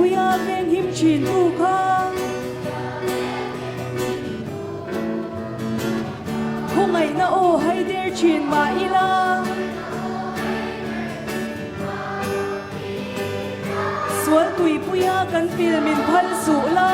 kuya veng him chin tu kha Hungai na o hay der chin ma ila Sual tui puya kan pil min phal su la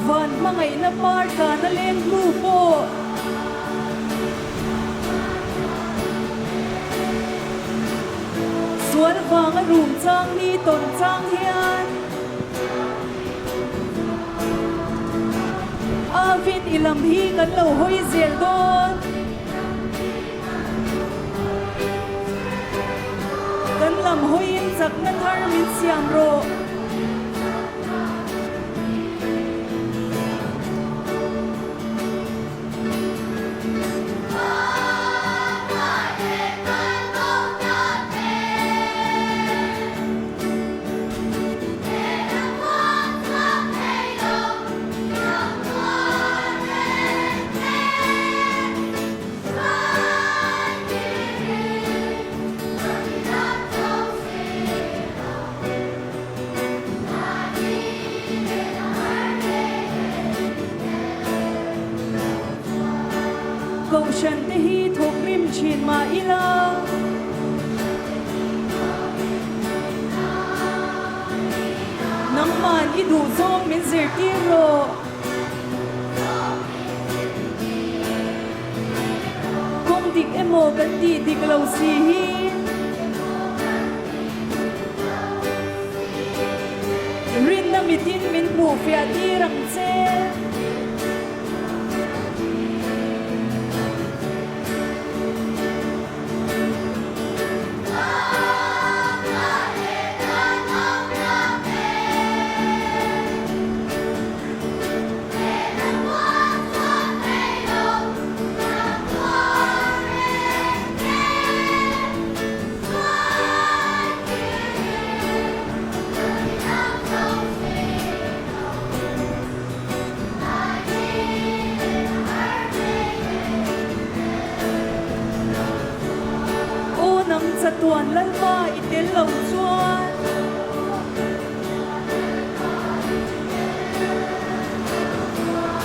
Van mangay na parka na len grupo Sual vang room chang ni ton chang hian Avin ilam hi kan lo hoi zel don Kan lam hoi in chak na thar min siam ro Câu sân te hi thuộc rim chin ma ila Nang man i du zong min zir tiro Kong dik emo kan di dik lau si hi Rin na mitin min bu fia ti rang che Sa tuan lan ma itel lâu chuan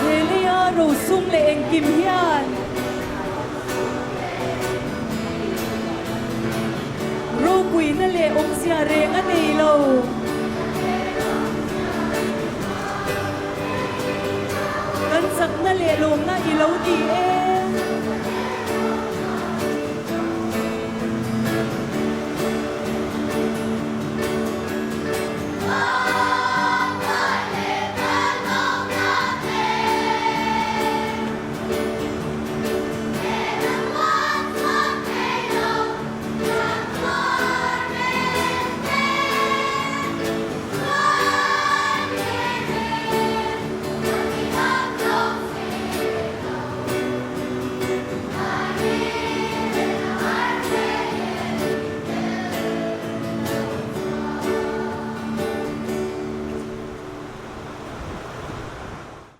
Helia ro sung le eng kim hian Ro pui na le om sia reng a nei lo Kan sak na le lom na i lo di em